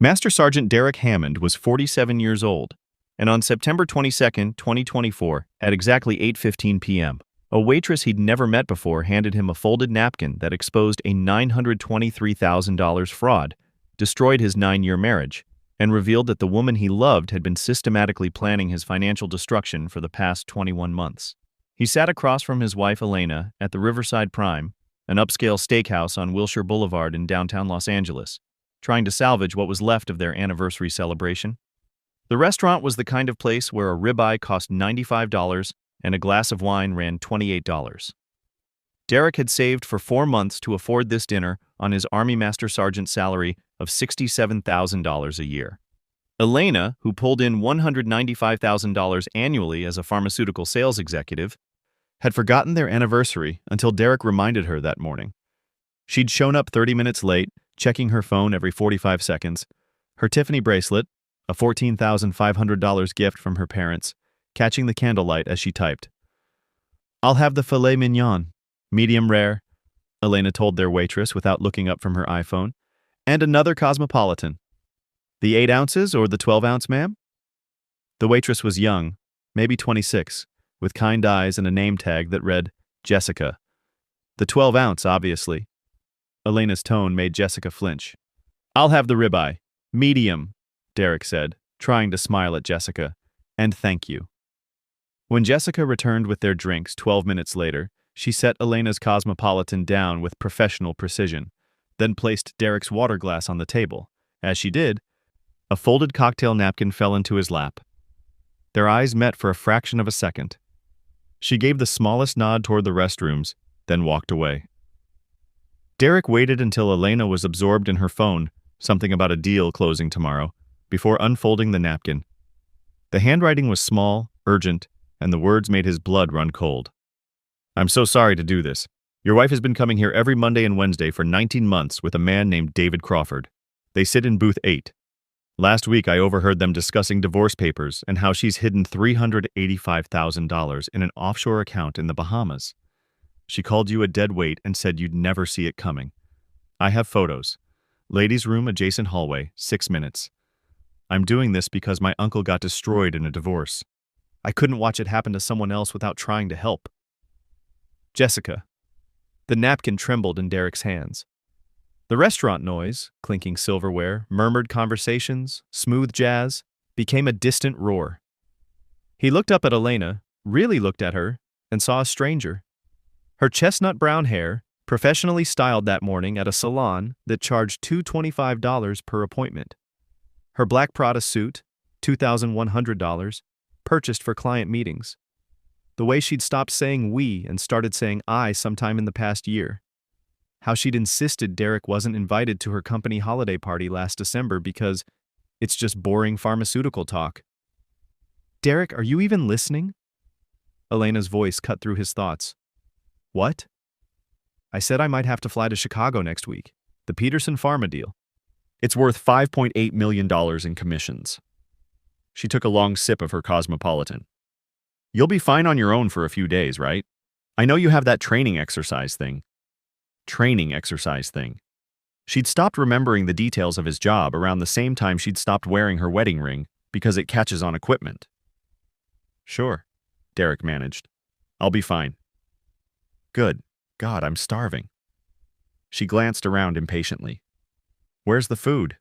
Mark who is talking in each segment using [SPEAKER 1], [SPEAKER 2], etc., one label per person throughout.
[SPEAKER 1] Master Sergeant Derek Hammond was 47 years old, and on September 22, 2024, at exactly 8:15 p.m., a waitress he'd never met before handed him a folded napkin that exposed a $923,000 fraud, destroyed his 9-year marriage, and revealed that the woman he loved had been systematically planning his financial destruction for the past 21 months. He sat across from his wife Elena at the Riverside Prime, an upscale steakhouse on Wilshire Boulevard in downtown Los Angeles, trying to salvage what was left of their anniversary celebration. The restaurant was the kind of place where a ribeye cost $95 and a glass of wine ran $28. Derek had saved for 4 months to afford this dinner on his Army Master Sergeant salary of $67,000 a year. Elena, who pulled in $195,000 annually as a pharmaceutical sales executive, had forgotten their anniversary until Derek reminded her that morning. She'd shown up 30 minutes late, checking her phone every 45 seconds, her Tiffany bracelet, a $14,500 gift from her parents, catching the candlelight as she typed. "I'll have the filet mignon, medium rare," Elena told their waitress without looking up from her iPhone, "and another cosmopolitan. The 8 ounces or the 12-ounce, ma'am?" The waitress was young, maybe 26, with kind eyes and a name tag that read Jessica. The 12-ounce, obviously. Elena's tone made Jessica flinch. "I'll have the ribeye. Medium," Derek said, trying to smile at Jessica. "And thank you." When Jessica returned with their drinks 12 minutes later, she set Elena's cosmopolitan down with professional precision, then placed Derek's water glass on the table. As she did, a folded cocktail napkin fell into his lap. Their eyes met for a fraction of a second. She gave the smallest nod toward the restrooms, then walked away. Derek waited until Elena was absorbed in her phone, something about a deal closing tomorrow, before unfolding the napkin. The handwriting was small, urgent, and the words made his blood run cold. "I'm so sorry to do this. Your wife has been coming here every Monday and Wednesday for 19 months with a man named David Crawford. They sit in booth 8. Last week I overheard them discussing divorce papers and how she's hidden $385,000 in an offshore account in the Bahamas. She called you a dead weight and said you'd never see it coming. I have photos. Ladies' room adjacent hallway, 6 minutes. I'm doing this because my uncle got destroyed in a divorce. I couldn't watch it happen to someone else without trying to help." Jessica. The napkin trembled in Derek's hands. The restaurant noise, clinking silverware, murmured conversations, smooth jazz, became a distant roar. He looked up at Elena, really looked at her, and saw a stranger. Her chestnut brown hair, professionally styled that morning at a salon that charged $225 per appointment. Her black Prada suit, $2,100, purchased for client meetings. The way she'd stopped saying we and started saying I sometime in the past year. How she'd insisted Derek wasn't invited to her company holiday party last December because it's just boring pharmaceutical talk. "Derek, are you even listening?" Elena's voice cut through his thoughts. "What?" "I said I might have to fly to Chicago next week. The Peterson Pharma deal. It's worth $5.8 million in commissions." She took a long sip of her cosmopolitan. "You'll be fine on your own for a few days, right? I know you have that training exercise thing. She'd stopped remembering the details of his job around the same time she'd stopped wearing her wedding ring because it catches on equipment. "Sure," Derek managed. "I'll be fine." "Good. God, I'm starving." She glanced around impatiently. "Where's the food?"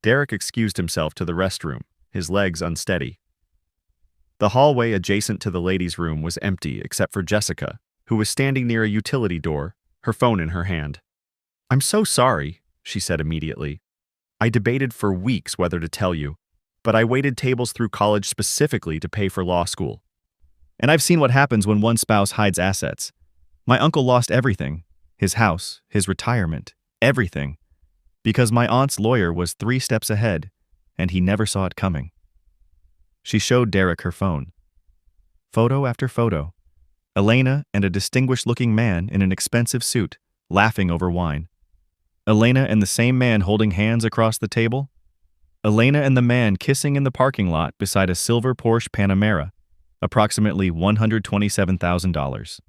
[SPEAKER 1] Derek excused himself to the restroom, his legs unsteady. The hallway adjacent to the ladies' room was empty except for Jessica, who was standing near a utility door, her phone in her hand. "I'm so sorry," she said immediately. "I debated for weeks whether to tell you, but I waited tables through college specifically to pay for law school. And I've seen what happens when one spouse hides assets. My uncle lost everything, his house, his retirement, everything, because my aunt's lawyer was 3 steps ahead, and he never saw it coming." She showed Derek her phone. Photo after photo. Elena and a distinguished-looking man in an expensive suit, laughing over wine. Elena and the same man holding hands across the table. Elena and the man kissing in the parking lot beside a silver Porsche Panamera, approximately $127,000.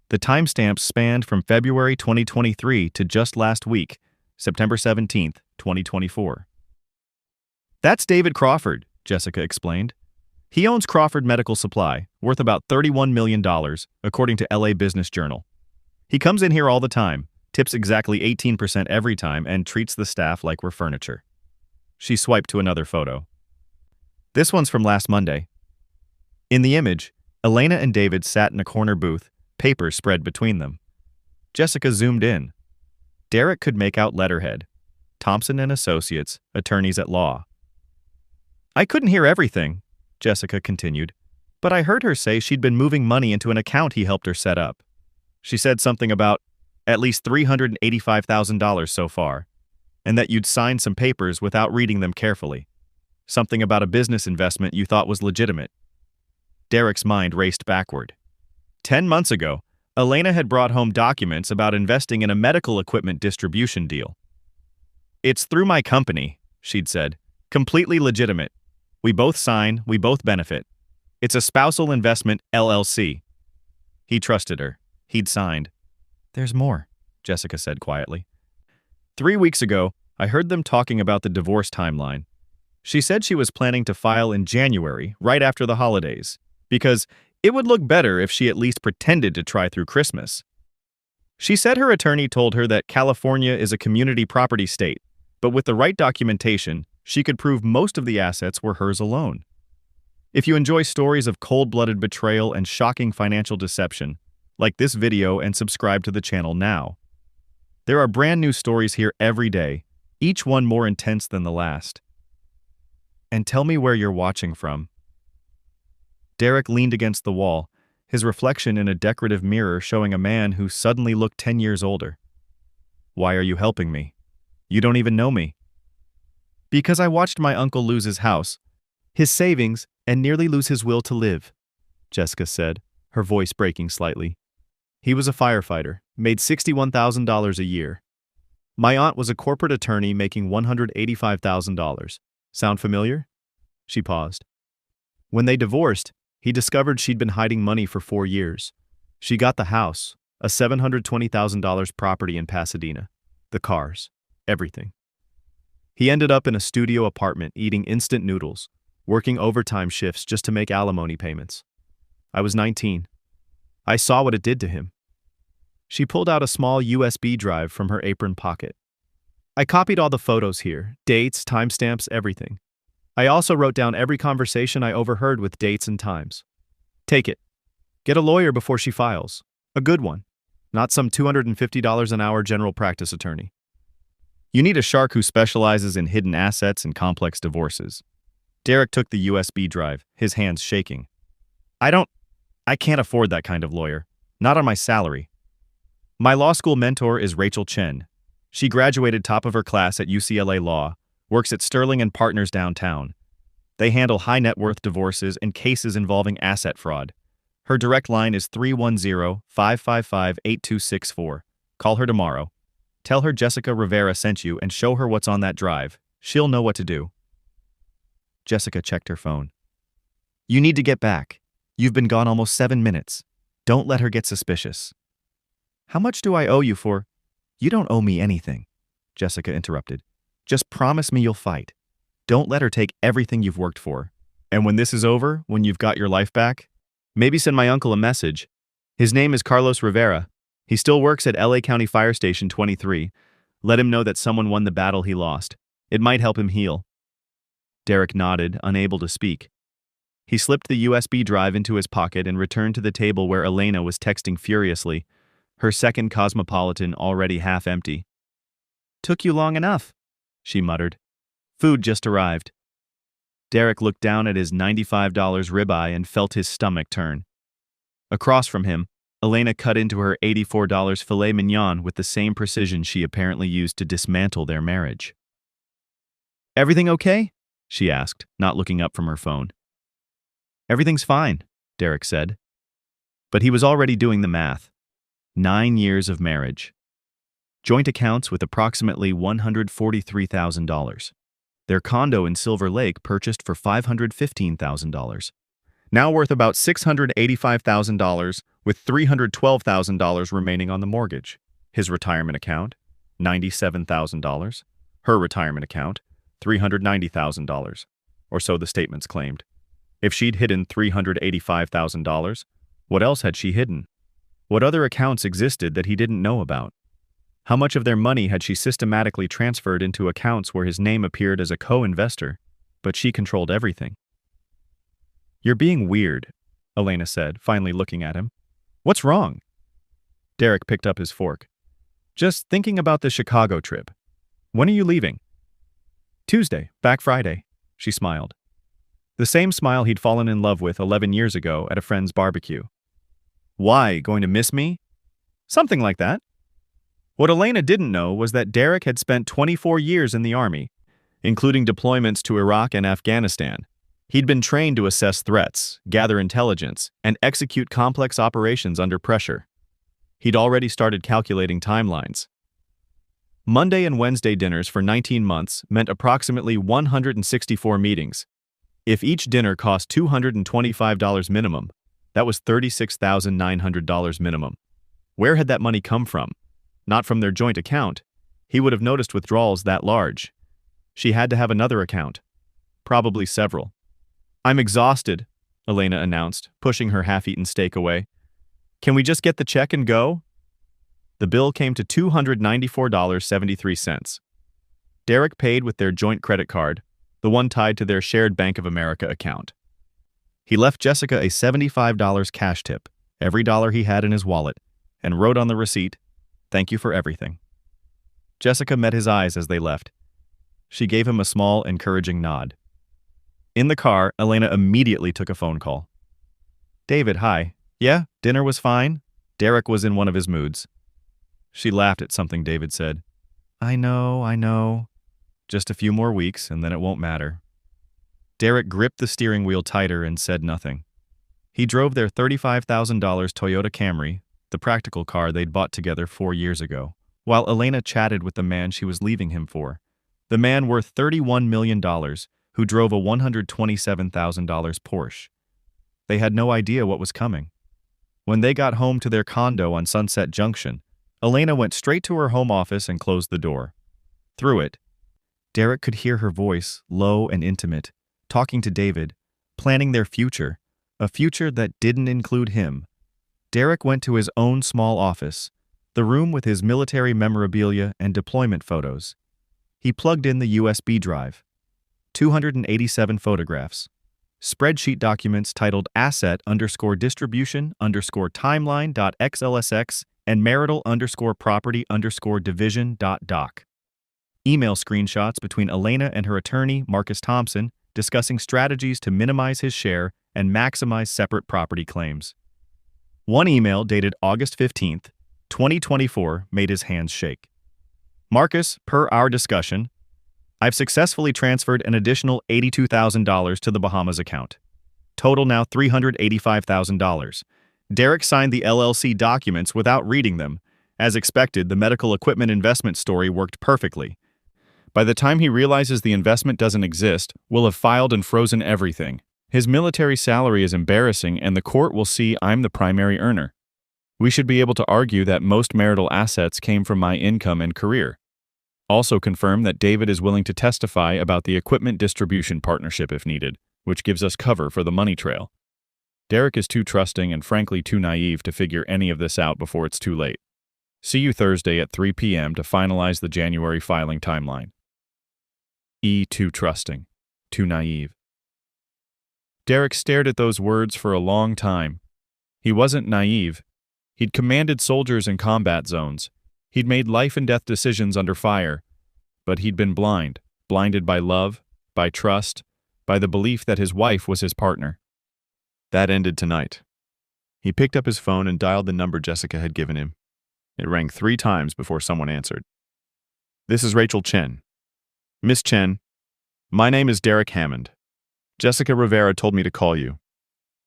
[SPEAKER 1] The timestamps spanned from February 2023 to just last week, September 17th, 2024. That's David Crawford, Jessica explained. He owns Crawford Medical Supply, worth about $31 million, according to LA Business Journal. He comes in here all the time, tips exactly 18% every time, and treats the staff like we're furniture. She swiped to another photo. This one's from last Monday. In the image, Elena and David sat in a corner booth, papers spread between them. Jessica zoomed in. Derek could make out letterhead. Thompson and Associates, attorneys at law. I couldn't hear everything, Jessica continued, but I heard her say she'd been moving money into an account he helped her set up. She said something about at least $385,000 so far, and that you'd signed some papers without reading them carefully. Something about a business investment you thought was legitimate. Derek's mind raced backward. 10 months ago, Elena had brought home documents about investing in a medical equipment distribution deal. It's through my company, she'd said. Completely legitimate. We both sign, we both benefit. It's a spousal investment, LLC. He trusted her. He'd signed. There's more, Jessica said quietly. 3 weeks ago, I heard them talking about the divorce timeline. She said she was planning to file in January, right after the holidays, because it would look better if she at least pretended to try through Christmas. She said her attorney told her that California is a community property state, but with the right documentation, she could prove most of the assets were hers alone. If you enjoy stories of cold-blooded betrayal and shocking financial deception, like this video and subscribe to the channel now. There are brand new stories here every day, each one more intense than the last. And tell me where you're watching from. Derek leaned against the wall, his reflection in a decorative mirror showing a man who suddenly looked 10 years older. Why are you helping me? You don't even know me. Because I watched my uncle lose his house, his savings, and nearly lose his will to live, Jessica said, her voice breaking slightly. He was a firefighter, made $61,000 a year. My aunt was a corporate attorney making $185,000. Sound familiar? She paused. When they divorced, he discovered she'd been hiding money for 4 years. She got the house, a $720,000 property in Pasadena, the cars, everything. He ended up in a studio apartment eating instant noodles, working overtime shifts just to make alimony payments. I was 19. I saw what it did to him. She pulled out a small USB drive from her apron pocket. I copied all the photos here, dates, timestamps, everything. I also wrote down every conversation I overheard with dates and times. Take it. Get a lawyer before she files. A good one. Not some $250 an hour general practice attorney. You need a shark who specializes in hidden assets and complex divorces. Derek took the USB drive, his hands shaking. I can't afford that kind of lawyer. Not on my salary. My law school mentor is Rachel Chen. She graduated top of her class at UCLA Law, works at Sterling and Partners downtown. They handle high net worth divorces and cases involving asset fraud. Her direct line is 310-555-8264. Call her tomorrow. Tell her Jessica Rivera sent you and show her what's on that drive. She'll know what to do. Jessica checked her phone. You need to get back. You've been gone almost 7 minutes. Don't let her get suspicious. How much do I owe you for? You don't owe me anything, Jessica interrupted. Just promise me you'll fight. Don't let her take everything you've worked for. And when this is over, when you've got your life back, maybe send my uncle a message. His name is Carlos Rivera. He still works at LA County Fire Station 23. Let him know that someone won the battle he lost. It might help him heal. Derek nodded, unable to speak. He slipped the USB drive into his pocket and returned to the table where Elena was texting furiously, her second Cosmopolitan already half empty. Took you long enough, she muttered. Food just arrived. Derek looked down at his $95 ribeye and felt his stomach turn. Across from him, Elena cut into her $84 filet mignon with the same precision she apparently used to dismantle their marriage. Everything okay? She asked, not looking up from her phone. Everything's fine, Derek said. But he was already doing the math. 9 years of marriage. Joint accounts with approximately $143,000. Their condo in Silver Lake purchased for $515,000. Now worth about $685,000 with $312,000 remaining on the mortgage. His retirement account, $97,000. Her retirement account, $390,000. Or so the statements claimed. If she'd hidden $385,000, what else had she hidden? What other accounts existed that he didn't know about? How much of their money had she systematically transferred into accounts where his name appeared as a co-investor, but she controlled everything? "You're being weird," Elena said, finally looking at him. "What's wrong?" Derek picked up his fork. "Just thinking about the Chicago trip. When are you leaving?" "Tuesday, back Friday," she smiled. The same smile he'd fallen in love with 11 years ago at a friend's barbecue. "Why, going to miss me?" "Something like that." What Elena didn't know was that Derek had spent 24 years in the Army, including deployments to Iraq and Afghanistan. He'd been trained to assess threats, gather intelligence, and execute complex operations under pressure. He'd already started calculating timelines. Monday and Wednesday dinners for 19 months meant approximately 164 meetings. If each dinner cost $225 minimum, that was $36,900 minimum. Where had that money come from? Not from their joint account. He would have noticed withdrawals that large. She had to have another account. Probably several. "I'm exhausted," Elena announced, pushing her half-eaten steak away. "Can we just get the check and go?" The bill came to $294.73. Derek paid with their joint credit card, the one tied to their shared Bank of America account. He left Jessica a $75 cash tip, every dollar he had in his wallet, and wrote on the receipt, "Thank you for everything." Jessica met his eyes as they left. She gave him a small, encouraging nod. In the car, Elena immediately took a phone call. "David, hi. Yeah, dinner was fine." Derek was in one of his moods. She laughed at something David said. I know. Just a few more weeks, and then it won't matter." Derek gripped the steering wheel tighter and said nothing. He drove their $35,000 Toyota Camry, the practical car they'd bought together 4 years ago, while Elena chatted with the man she was leaving him for, the man worth $31 million who drove a $127,000 Porsche. They had no idea what was coming. When they got home to their condo on Sunset Junction, Elena went straight to her home office and closed the door. Through it, Derek could hear her voice, low and intimate, talking to David, planning their future, a future that didn't include him. Derek went to his own small office, the room with his military memorabilia and deployment photos. He plugged in the USB drive. 287 photographs. Spreadsheet documents titled asset_distribution_timeline.xlsx and marital_property_division.doc. Email screenshots between Elena and her attorney, Marcus Thompson, discussing strategies to minimize his share and maximize separate property claims. One email dated August 15th, 2024 made his hands shake. "Marcus, per our discussion, I've successfully transferred an additional $82,000 to the Bahamas account. Total now $385,000. Derek signed the LLC documents without reading them. As expected, the medical equipment investment story worked perfectly. By the time he realizes the investment doesn't exist, we'll have filed and frozen everything. His military salary is embarrassing, and the court will see I'm the primary earner. We should be able to argue that most marital assets came from my income and career. Also confirm that David is willing to testify about the equipment distribution partnership if needed, which gives us cover for the money trail. Derek is too trusting and frankly too naive to figure any of this out before it's too late. See you Thursday at 3 p.m. to finalize the January filing timeline." Too trusting, too naive. Derek stared at those words for a long time. He wasn't naive. He'd commanded soldiers in combat zones. He'd made life and death decisions under fire. But he'd been blinded by love, by trust, by the belief that his wife was his partner. That ended tonight. He picked up his phone and dialed the number Jessica had given him. It rang 3 times before someone answered. "This is Rachel Chen." "Miss Chen, my name is Derek Hammond. Jessica Rivera told me to call you.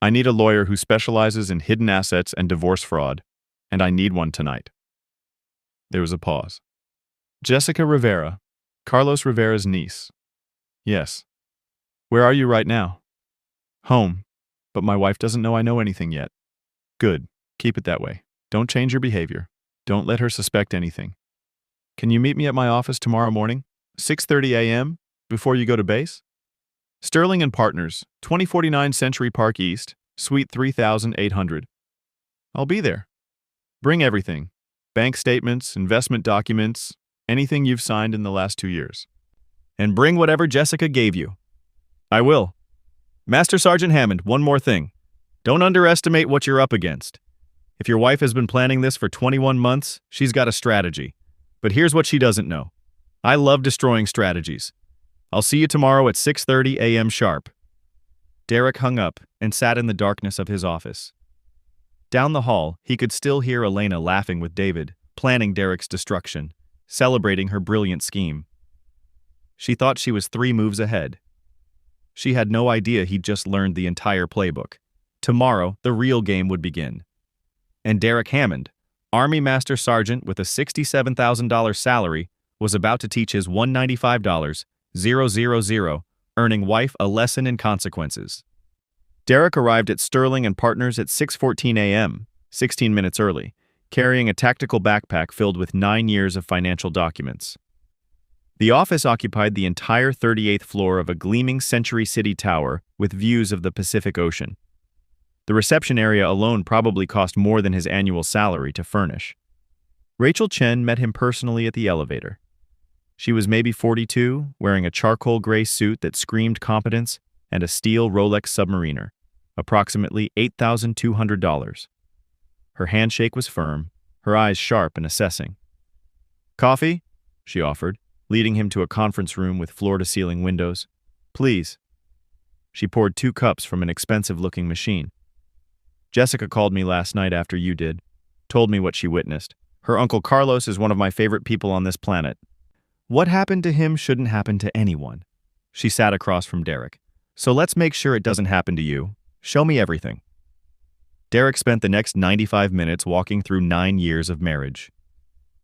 [SPEAKER 1] I need a lawyer who specializes in hidden assets and divorce fraud, and I need one tonight." There was a pause. "Jessica Rivera, Carlos Rivera's niece." "Yes. Where are you right now?" "Home, but my wife doesn't know I know anything yet." "Good. Keep it that way. Don't change your behavior. Don't let her suspect anything." Can you meet me at my office tomorrow morning, 6:30 a.m., before you go to base? Sterling and Partners, 2049 Century Park East, Suite 3800. I'll be there. Bring everything. Bank statements, investment documents, anything you've signed in the last 2 years. And bring whatever Jessica gave you. I will. Master Sergeant Hammond, one more thing. Don't underestimate what you're up against. If your wife has been planning this for 21 months, she's got a strategy. But here's what she doesn't know. I love destroying strategies. I'll see you tomorrow at 6:30 a.m. sharp. Derek hung up and sat in the darkness of his office. Down the hall, he could still hear Elena laughing with David, planning Derek's destruction, celebrating her brilliant scheme. She thought she was 3 moves ahead. She had no idea he'd just learned the entire playbook. Tomorrow, the real game would begin. And Derek Hammond, Army Master Sergeant with a $67,000 salary, was about to teach his $195,000, earning wife a lesson in consequences. Derek arrived at Sterling and Partners at 6:14 a.m., 16 minutes early, carrying a tactical backpack filled with 9 years of financial documents. The office occupied the entire 38th floor of a gleaming Century City tower with views of the Pacific Ocean. The reception area alone probably cost more than his annual salary to furnish. Rachel Chen met him personally at the elevator. She was maybe 42, wearing a charcoal gray suit that screamed competence and a steel Rolex Submariner, approximately $8,200. Her handshake was firm, her eyes sharp and assessing. "Coffee?" she offered, leading him to a conference room with floor-to-ceiling windows. "Please." She poured 2 cups from an expensive-looking machine. "Jessica called me last night after you did, told me what she witnessed. Her Uncle Carlos is one of my favorite people on this planet. What happened to him shouldn't happen to anyone." She sat across from Derek. "So let's make sure it doesn't happen to you. Show me everything." Derek spent the next 95 minutes walking through 9 years of marriage.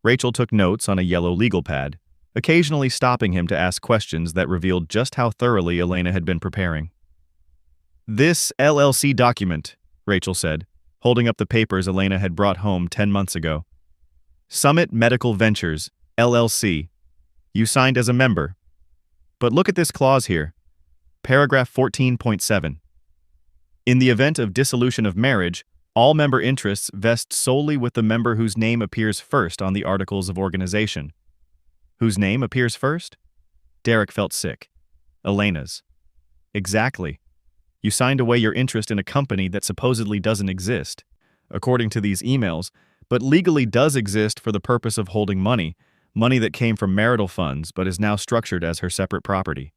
[SPEAKER 1] Rachel took notes on a yellow legal pad, occasionally stopping him to ask questions that revealed just how thoroughly Elena had been preparing. "This LLC document," Rachel said, holding up the papers Elena had brought home 10 months ago. "Summit Medical Ventures, LLC. You signed as a member. But look at this clause here. Paragraph 14.7. In the event of dissolution of marriage, all member interests vest solely with the member whose name appears first on the articles of organization." Whose name appears first? Derek felt sick. Elena's. Exactly. You signed away your interest in a company that supposedly doesn't exist, according to these emails, but legally does exist for the purpose of holding money that came from marital funds but is now structured as her separate property.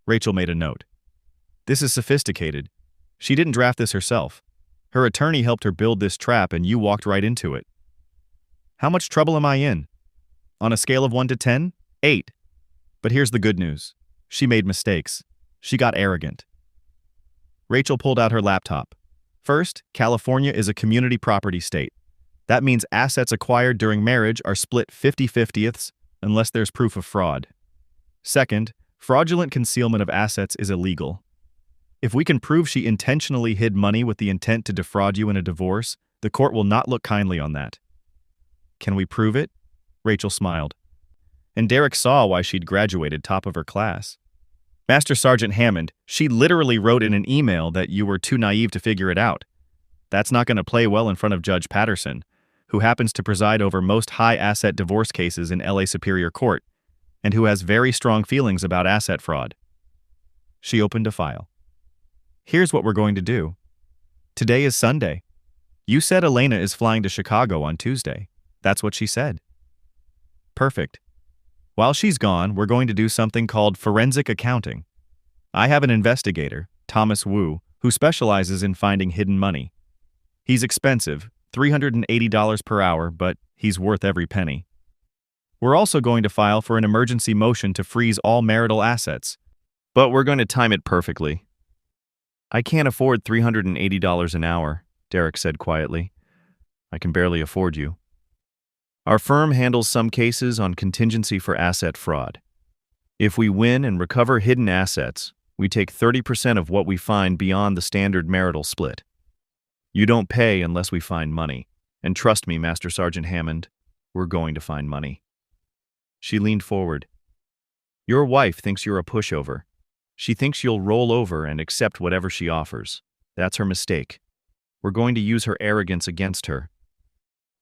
[SPEAKER 1] Rachel made a note. "This is sophisticated. She didn't draft this herself. Her attorney helped her build this trap and you walked right into it. How much trouble am I in? On a scale of 1 to 10, 8. But here's the good news. She made mistakes. She got arrogant." Rachel pulled out her laptop. First, California is a community property state. That means assets acquired during marriage are split 50/50ths unless there's proof of fraud. Second, fraudulent concealment of assets is illegal. If we can prove she intentionally hid money with the intent to defraud you in a divorce, the court will not look kindly on that. Can we prove it? Rachel smiled. And Derek saw why she'd graduated top of her class. Master Sergeant Hammond, she literally wrote in an email that you were too naive to figure it out. That's not going to play well in front of Judge Patterson, who happens to preside over most high-asset divorce cases in LA Superior Court, and who has very strong feelings about asset fraud. She opened a file. Here's what we're going to do. Today is Sunday. You said Elena is flying to Chicago on Tuesday. That's what she said. Perfect. While she's gone, we're going to do something called forensic accounting. I have an investigator, Thomas Wu, who specializes in finding hidden money. He's expensive, $380 per hour, but he's worth every penny. We're also going to file for an emergency motion to freeze all marital assets, but we're going to time it perfectly. I can't afford $380 an hour, Derek said quietly. I can barely afford you. Our firm handles some cases on contingency for asset fraud. If we win and recover hidden assets, we take 30% of what we find beyond the standard marital split. You don't pay unless we find money. And trust me, Master Sergeant Hammond, we're going to find money. She leaned forward. Your wife thinks you're a pushover. She thinks you'll roll over and accept whatever she offers. That's her mistake. We're going to use her arrogance against her.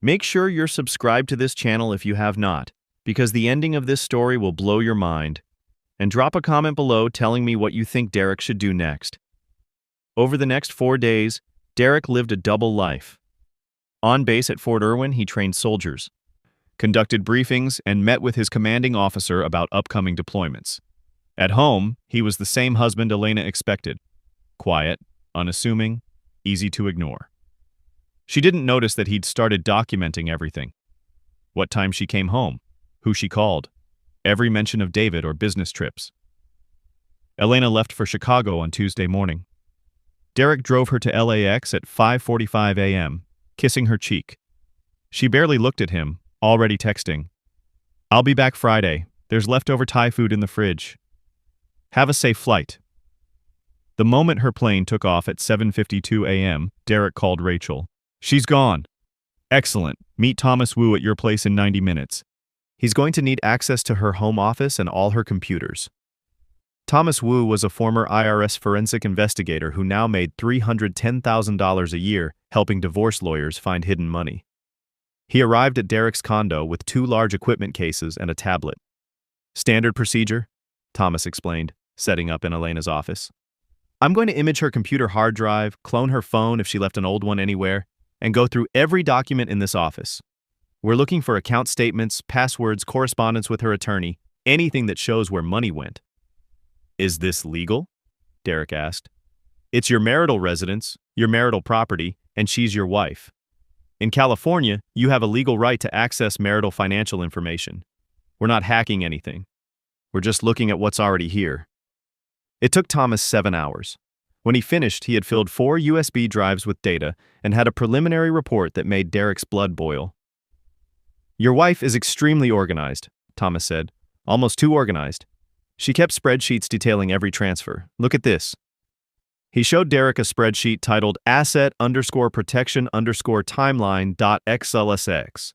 [SPEAKER 1] Make sure you're subscribed to this channel if you have not, because the ending of this story will blow your mind. And drop a comment below telling me what you think Derek should do next. Over the next 4 days, Derek lived a double life. On base at Fort Irwin, he trained soldiers, conducted briefings, and met with his commanding officer about upcoming deployments. At home, he was the same husband Elena expected. Quiet, unassuming, easy to ignore. She didn't notice that he'd started documenting everything. What time she came home, who she called, every mention of David or business trips. Elena left for Chicago on Tuesday morning. Derek drove her to LAX at 5:45 a.m., kissing her cheek. She barely looked at him, already texting. I'll be back Friday. There's leftover Thai food in the fridge. Have a safe flight. The moment her plane took off at 7:52 a.m., Derek called Rachel. She's gone. Excellent. Meet Thomas Wu at your place in 90 minutes. He's going to need access to her home office and all her computers. Thomas Wu was a former IRS forensic investigator who now made $310,000 a year helping divorce lawyers find hidden money. He arrived at Derek's condo with 2 large equipment cases and a tablet. Standard procedure, Thomas explained, setting up in Elena's office. I'm going to image her computer hard drive, clone her phone if she left an old one anywhere, and go through every document in this office. We're looking for account statements, passwords, correspondence with her attorney, anything that shows where money went. Is this legal? Derek asked. It's your marital residence, your marital property, and she's your wife. In California, you have a legal right to access marital financial information. We're not hacking anything. We're just looking at what's already here. It took Thomas 7 hours. When he finished, he had filled 4 USB drives with data and had a preliminary report that made Derek's blood boil. Your wife is extremely organized, Thomas said. Almost too organized. She kept spreadsheets detailing every transfer. Look at this. He showed Derek a spreadsheet titled asset_protection_timeline.xlsx.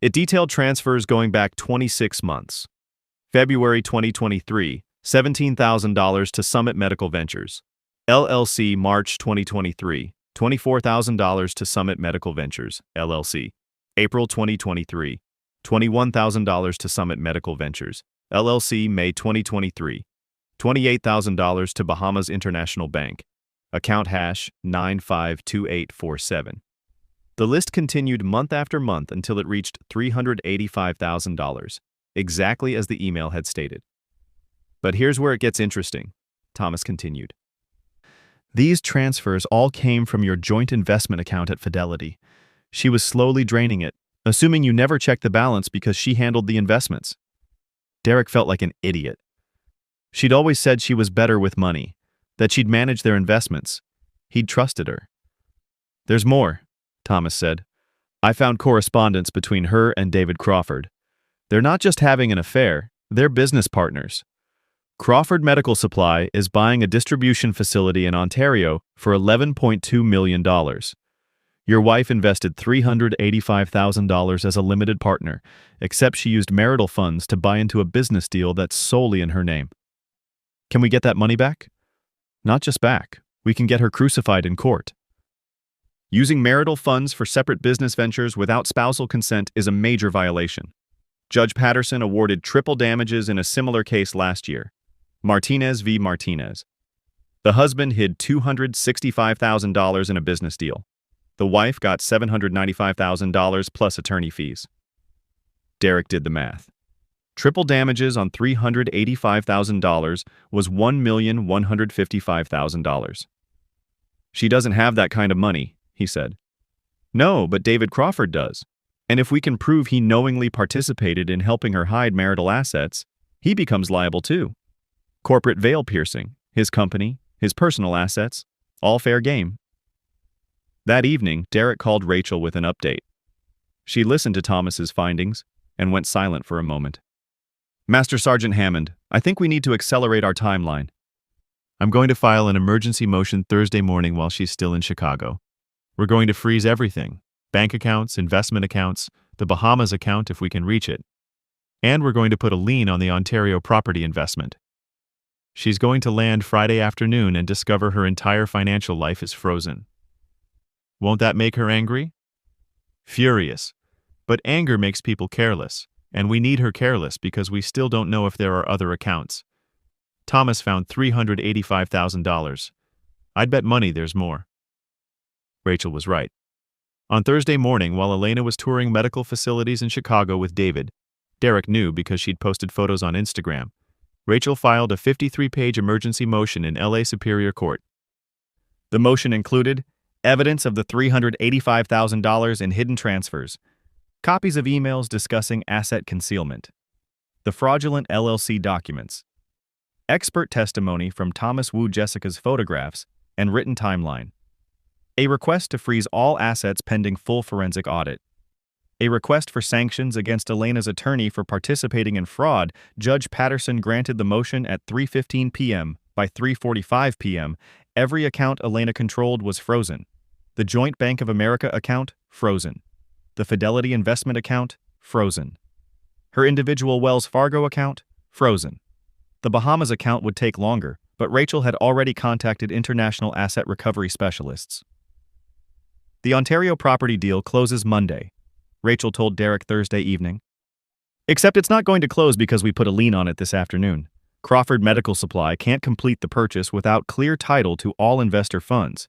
[SPEAKER 1] It detailed transfers going back 26 months. February 2023, $17,000 to Summit Medical Ventures. LLC March 2023, $24,000 to Summit Medical Ventures, LLC. April 2023, $21,000 to Summit Medical Ventures, LLC May 2023, $28,000 to Bahamas International Bank. Account hash 952847. The list continued month after month until it reached $385,000, exactly as the email had stated. But here's where it gets interesting, Thomas continued. These transfers all came from your joint investment account at Fidelity. She was slowly draining it, assuming you never checked the balance because she handled the investments. Derek felt like an idiot. She'd always said she was better with money, that she'd manage their investments. He'd trusted her. There's more, Thomas said. I found correspondence between her and David Crawford. They're not just having an affair, they're business partners. Crawford Medical Supply is buying a distribution facility in Ontario for $11.2 million. Your wife invested $385,000 as a limited partner, except she used marital funds to buy into a business deal that's solely in her name. Can we get that money back? Not just back, we can get her crucified in court. Using marital funds for separate business ventures without spousal consent is a major violation. Judge Patterson awarded triple damages in a similar case last year. Martinez v. Martinez. The husband hid $265,000 in a business deal. The wife got $795,000 plus attorney fees. Derek did the math. Triple damages on $385,000 was $1,155,000. She doesn't have that kind of money, he said. No, but David Crawford does. And if we can prove he knowingly participated in helping her hide marital assets, he becomes liable too. Corporate veil piercing, his company, his personal assets, all fair game. That evening, Derek called Rachel with an update. She listened to Thomas's findings and went silent for a moment. Master Sergeant Hammond, I think we need to accelerate our timeline. I'm going to file an emergency motion Thursday morning while she's still in Chicago. We're going to freeze everything. Bank accounts, investment accounts, the Bahamas account if we can reach it. And we're going to put a lien on the Ontario property investment. She's going to land Friday afternoon and discover her entire financial life is frozen. Won't that make her angry? Furious. But anger makes people careless, and we need her careless because we still don't know if there are other accounts. Thomas found $385,000. I'd bet money there's more. Rachel was right. On Thursday morning, while Elena was touring medical facilities in Chicago with David, Derek knew because she'd posted photos on Instagram. Rachel filed a 53-page emergency motion in LA Superior Court. The motion included evidence of the $385,000 in hidden transfers, copies of emails discussing asset concealment, the fraudulent LLC documents, expert testimony from Thomas Wu Jessica's photographs and written timeline, a request to freeze all assets pending full forensic audit, a request for sanctions against Elena's attorney for participating in fraud. Judge Patterson granted the motion at 3:15 p.m. By 3:45 p.m., every account Elena controlled was frozen. The Joint Bank of America account, frozen. The Fidelity Investment account, frozen. Her individual Wells Fargo account, frozen. The Bahamas account would take longer, but Rachel had already contacted international asset recovery specialists. The Ontario property deal closes Monday, Rachel told Derek Thursday evening. Except it's not going to close because we put a lien on it this afternoon. Crawford Medical Supply can't complete the purchase without clear title to all investor funds.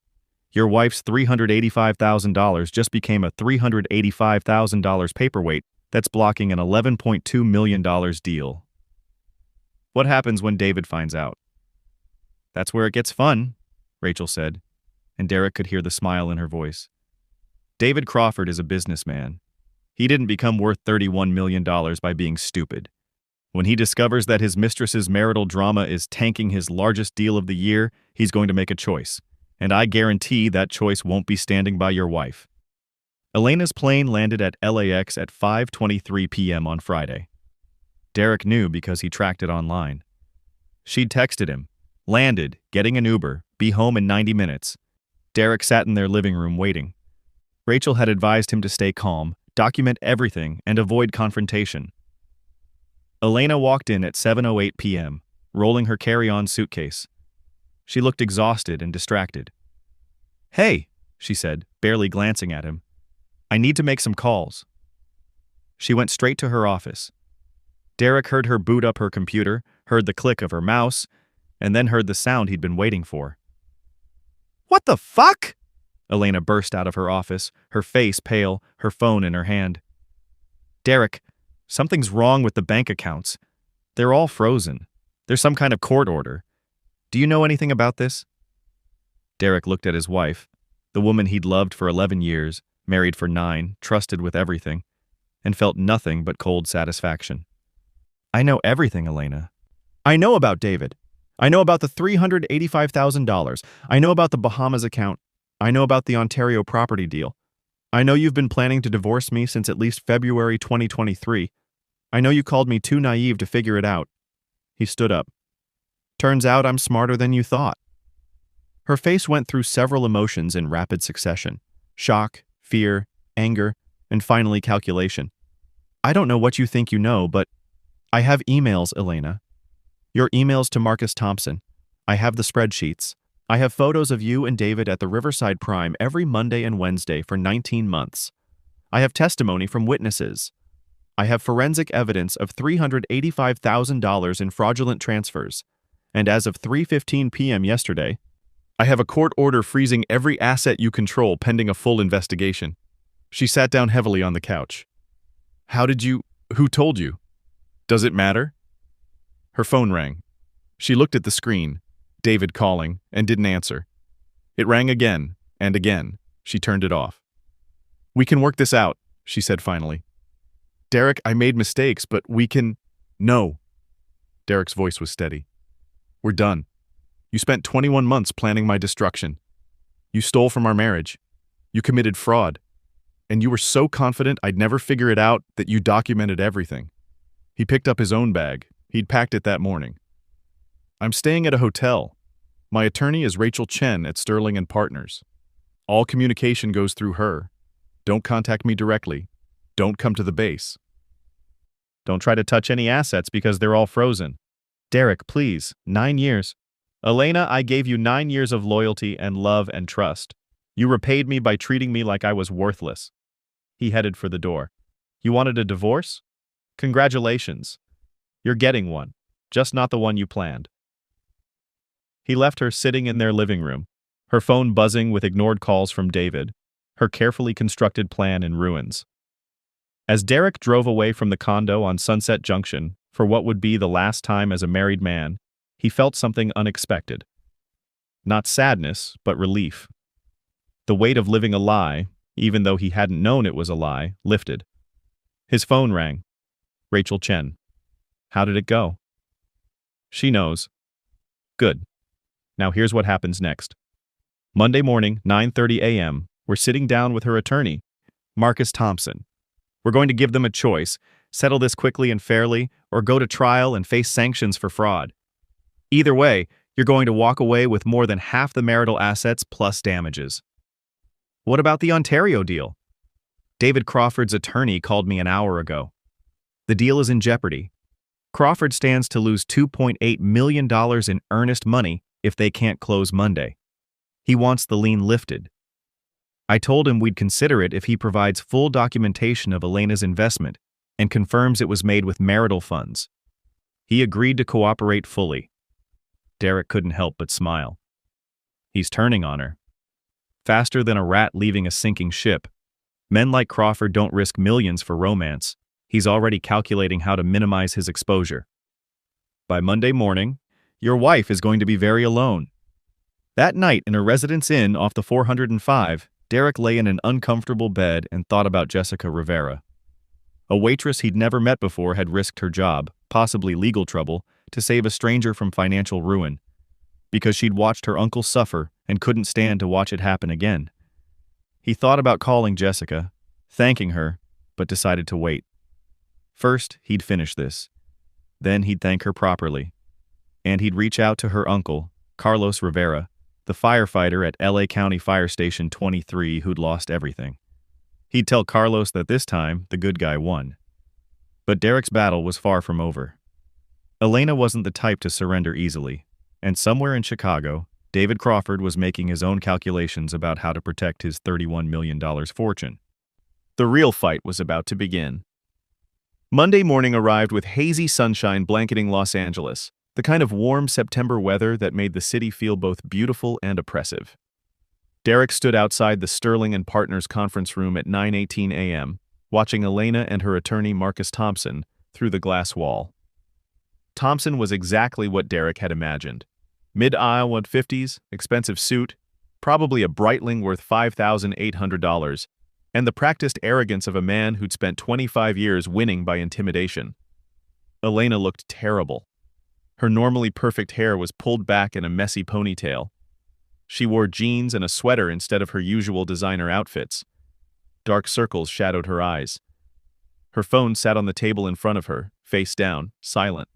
[SPEAKER 1] Your wife's $385,000 just became a $385,000 paperweight that's blocking an $11.2 million deal. What happens when David finds out? That's where it gets fun, Rachel said, and Derek could hear the smile in her voice. David Crawford is a businessman. He didn't become worth $31 million by being stupid. When he discovers that his mistress's marital drama is tanking his largest deal of the year, he's going to make a choice. And I guarantee that choice won't be standing by your wife. Elena's plane landed at LAX at 5:23 p.m. on Friday. Derek knew because he tracked it online. She'd texted him, landed, getting an Uber, be home in 90 minutes. Derek sat in their living room waiting. Rachel had advised him to stay calm, document everything, and avoid confrontation. Elena walked in at 7:08 p.m., rolling her carry-on suitcase. She looked exhausted and distracted. "Hey," she said, barely glancing at him. "I need to make some calls." She went straight to her office. Derek heard her boot up her computer, heard the click of her mouse, and then heard the sound he'd been waiting for. "What the fuck?" Elena burst out of her office, her face pale, her phone in her hand. "Derek, something's wrong with the bank accounts. They're all frozen. There's some kind of court order. Do you know anything about this?" Derek looked at his wife, the woman he'd loved for 11 years, married for 9, trusted with everything, and felt nothing but cold satisfaction. "I know everything, Elena. I know about David. I know about the $385,000. I know about the Bahamas account. I know about the Ontario property deal. I know you've been planning to divorce me since at least February 2023. I know you called me too naive to figure it out." He stood up. "Turns out I'm smarter than you thought." Her face went through several emotions in rapid succession: shock, fear, anger, and finally calculation. "I don't know what you think you know, but I have emails, Elena. Your emails to Marcus Thompson. I have the spreadsheets. I have photos of you and David at the Riverside Prime every Monday and Wednesday for 19 months. I have testimony from witnesses. I have forensic evidence of $385,000 in fraudulent transfers. And as of 3:15 p.m. yesterday, I have a court order freezing every asset you control pending a full investigation." She sat down heavily on the couch. Who told you? Does it matter?" Her phone rang. She looked at the screen, David calling, and didn't answer. It rang again, and again. She turned it off. "We can work this out," she said finally. "Derek, I made mistakes, but we can—" "No." Derek's voice was steady. "We're done. You spent 21 months planning my destruction. You stole from our marriage. You committed fraud. And you were so confident I'd never figure it out that you documented everything." He picked up his own bag. He'd packed it that morning. "I'm staying at a hotel. My attorney is Rachel Chen at Sterling and Partners. All communication goes through her. Don't contact me directly. Don't come to the base." Don't try to touch any assets because they're all frozen. Derek, please, 9 years. Elena, I gave you 9 years of loyalty and love and trust. You repaid me by treating me like I was worthless. He headed for the door. You wanted a divorce? Congratulations. You're getting one, just not the one you planned. He left her sitting in their living room, her phone buzzing with ignored calls from David, her carefully constructed plan in ruins. As Derek drove away from the condo on Sunset Junction for what would be the last time as a married man, he felt something unexpected. Not sadness, but relief. The weight of living a lie, even though he hadn't known it was a lie, lifted. His phone rang. Rachel Chen. How did it go? She knows. Good. Now here's what happens next. Monday morning, 9:30 a.m., we're sitting down with her attorney, Marcus Thompson. We're going to give them a choice, settle this quickly and fairly, or go to trial and face sanctions for fraud. Either way, you're going to walk away with more than half the marital assets plus damages. What about the Ontario deal? David Crawford's attorney called me an hour ago. The deal is in jeopardy. Crawford stands to lose $2.8 million in earnest money if they can't close Monday. He wants the lien lifted. I told him we'd consider it if he provides full documentation of Elena's investment and confirms it was made with marital funds. He agreed to cooperate fully. Derek couldn't help but smile. He's turning on her. Faster than a rat leaving a sinking ship. Men like Crawford don't risk millions for romance. He's already calculating how to minimize his exposure. By Monday morning, your wife is going to be very alone. That night in a residence inn off the 405, Derek lay in an uncomfortable bed and thought about Jessica Rivera. A waitress he'd never met before had risked her job, possibly legal trouble, to save a stranger from financial ruin, because she'd watched her uncle suffer and couldn't stand to watch it happen again. He thought about calling Jessica, thanking her, but decided to wait. First, he'd finish this. Then he'd thank her properly. And he'd reach out to her uncle, Carlos Rivera, the firefighter at LA County Fire Station 23 who'd lost everything. He'd tell Carlos that this time, the good guy won. But Derek's battle was far from over. Elena wasn't the type to surrender easily, and somewhere in Chicago, David Crawford was making his own calculations about how to protect his $31 million fortune. The real fight was about to begin. Monday morning arrived with hazy sunshine blanketing Los Angeles, the kind of warm September weather that made the city feel both beautiful and oppressive. Derek stood outside the Sterling and Partners conference room at 9:18 a.m., watching Elena and her attorney Marcus Thompson through the glass wall. Thompson was exactly what Derek had imagined. Mid-Iowa 50s, expensive suit, probably a Breitling worth $5,800, and the practiced arrogance of a man who'd spent 25 years winning by intimidation. Elena looked terrible. Her normally perfect hair was pulled back in a messy ponytail. She wore jeans and a sweater instead of her usual designer outfits. Dark circles shadowed her eyes. Her phone sat on the table in front of her, face down, silent.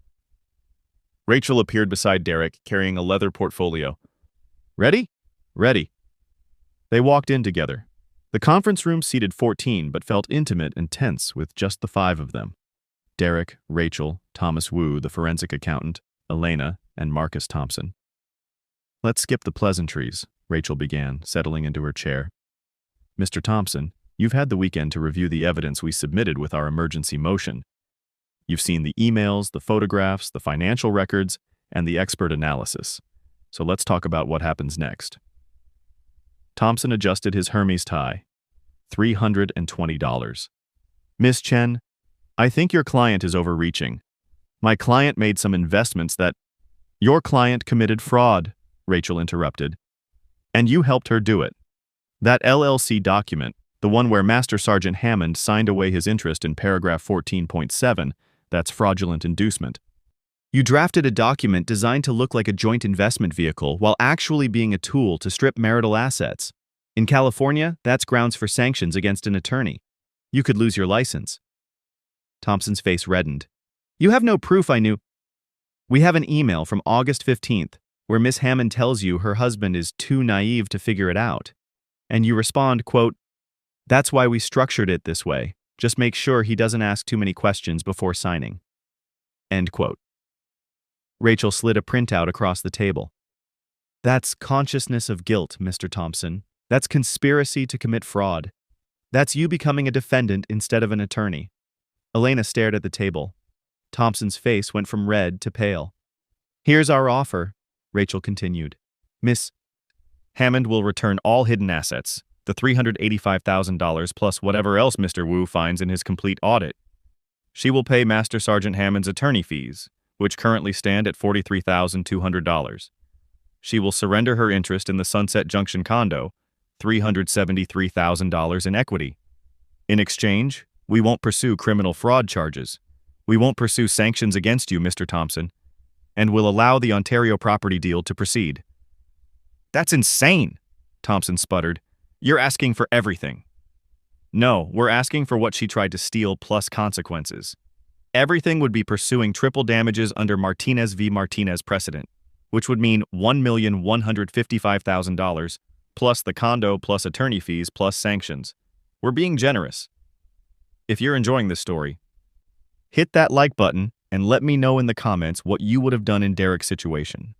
[SPEAKER 1] Rachel appeared beside Derek, carrying a leather portfolio. Ready? Ready. They walked in together. The conference room seated 14 but felt intimate and tense with just the 5 of them. Derek, Rachel, Thomas Wu, the forensic accountant, Elena, and Marcus Thompson. Let's skip the pleasantries, Rachel began, settling into her chair. Mr. Thompson, you've had the weekend to review the evidence we submitted with our emergency motion. You've seen the emails, the photographs, the financial records, and the expert analysis. So let's talk about what happens next. Thompson adjusted his Hermes tie. $320. Miss Chen, I think your client is overreaching. My client made some investments that— Your client committed fraud, Rachel interrupted. And you helped her do it. That LLC document, the one where Master Sergeant Hammond signed away his interest in paragraph 14.7, that's fraudulent inducement. You drafted a document designed to look like a joint investment vehicle while actually being a tool to strip marital assets. In California, that's grounds for sanctions against an attorney. You could lose your license. Thompson's face reddened. You have no proof I knew. We have an email from August 15th where Miss Hammond tells you her husband is too naive to figure it out. And you respond, quote, "That's why we structured it this way, Just make sure he doesn't ask too many questions before signing." End quote. Rachel slid a printout across the table. "That's consciousness of guilt, Mr. Thompson. That's conspiracy to commit fraud. That's you becoming a defendant instead of an attorney." Elena stared at the table. Thompson's face went from red to pale. "Here's our offer," Rachel continued. "Miss Hammond will return all hidden assets, the $385,000 plus whatever else Mr. Wu finds in his complete audit. She will pay Master Sergeant Hammond's attorney fees, which currently stand at $43,200. She will surrender her interest in the Sunset Junction condo, $373,000 in equity. In exchange, we won't pursue criminal fraud charges. We won't pursue sanctions against you, Mr. Thompson, and will allow the Ontario property deal to proceed." "That's insane," Thompson sputtered. "You're asking for everything." "No, we're asking for what she tried to steal plus consequences. Everything would be pursuing triple damages under Martinez v. Martinez precedent, which would mean $1,155,000 plus the condo plus attorney fees plus sanctions. We're being generous." If you're enjoying this story, hit that like button and let me know in the comments what you would have done in Derek's situation.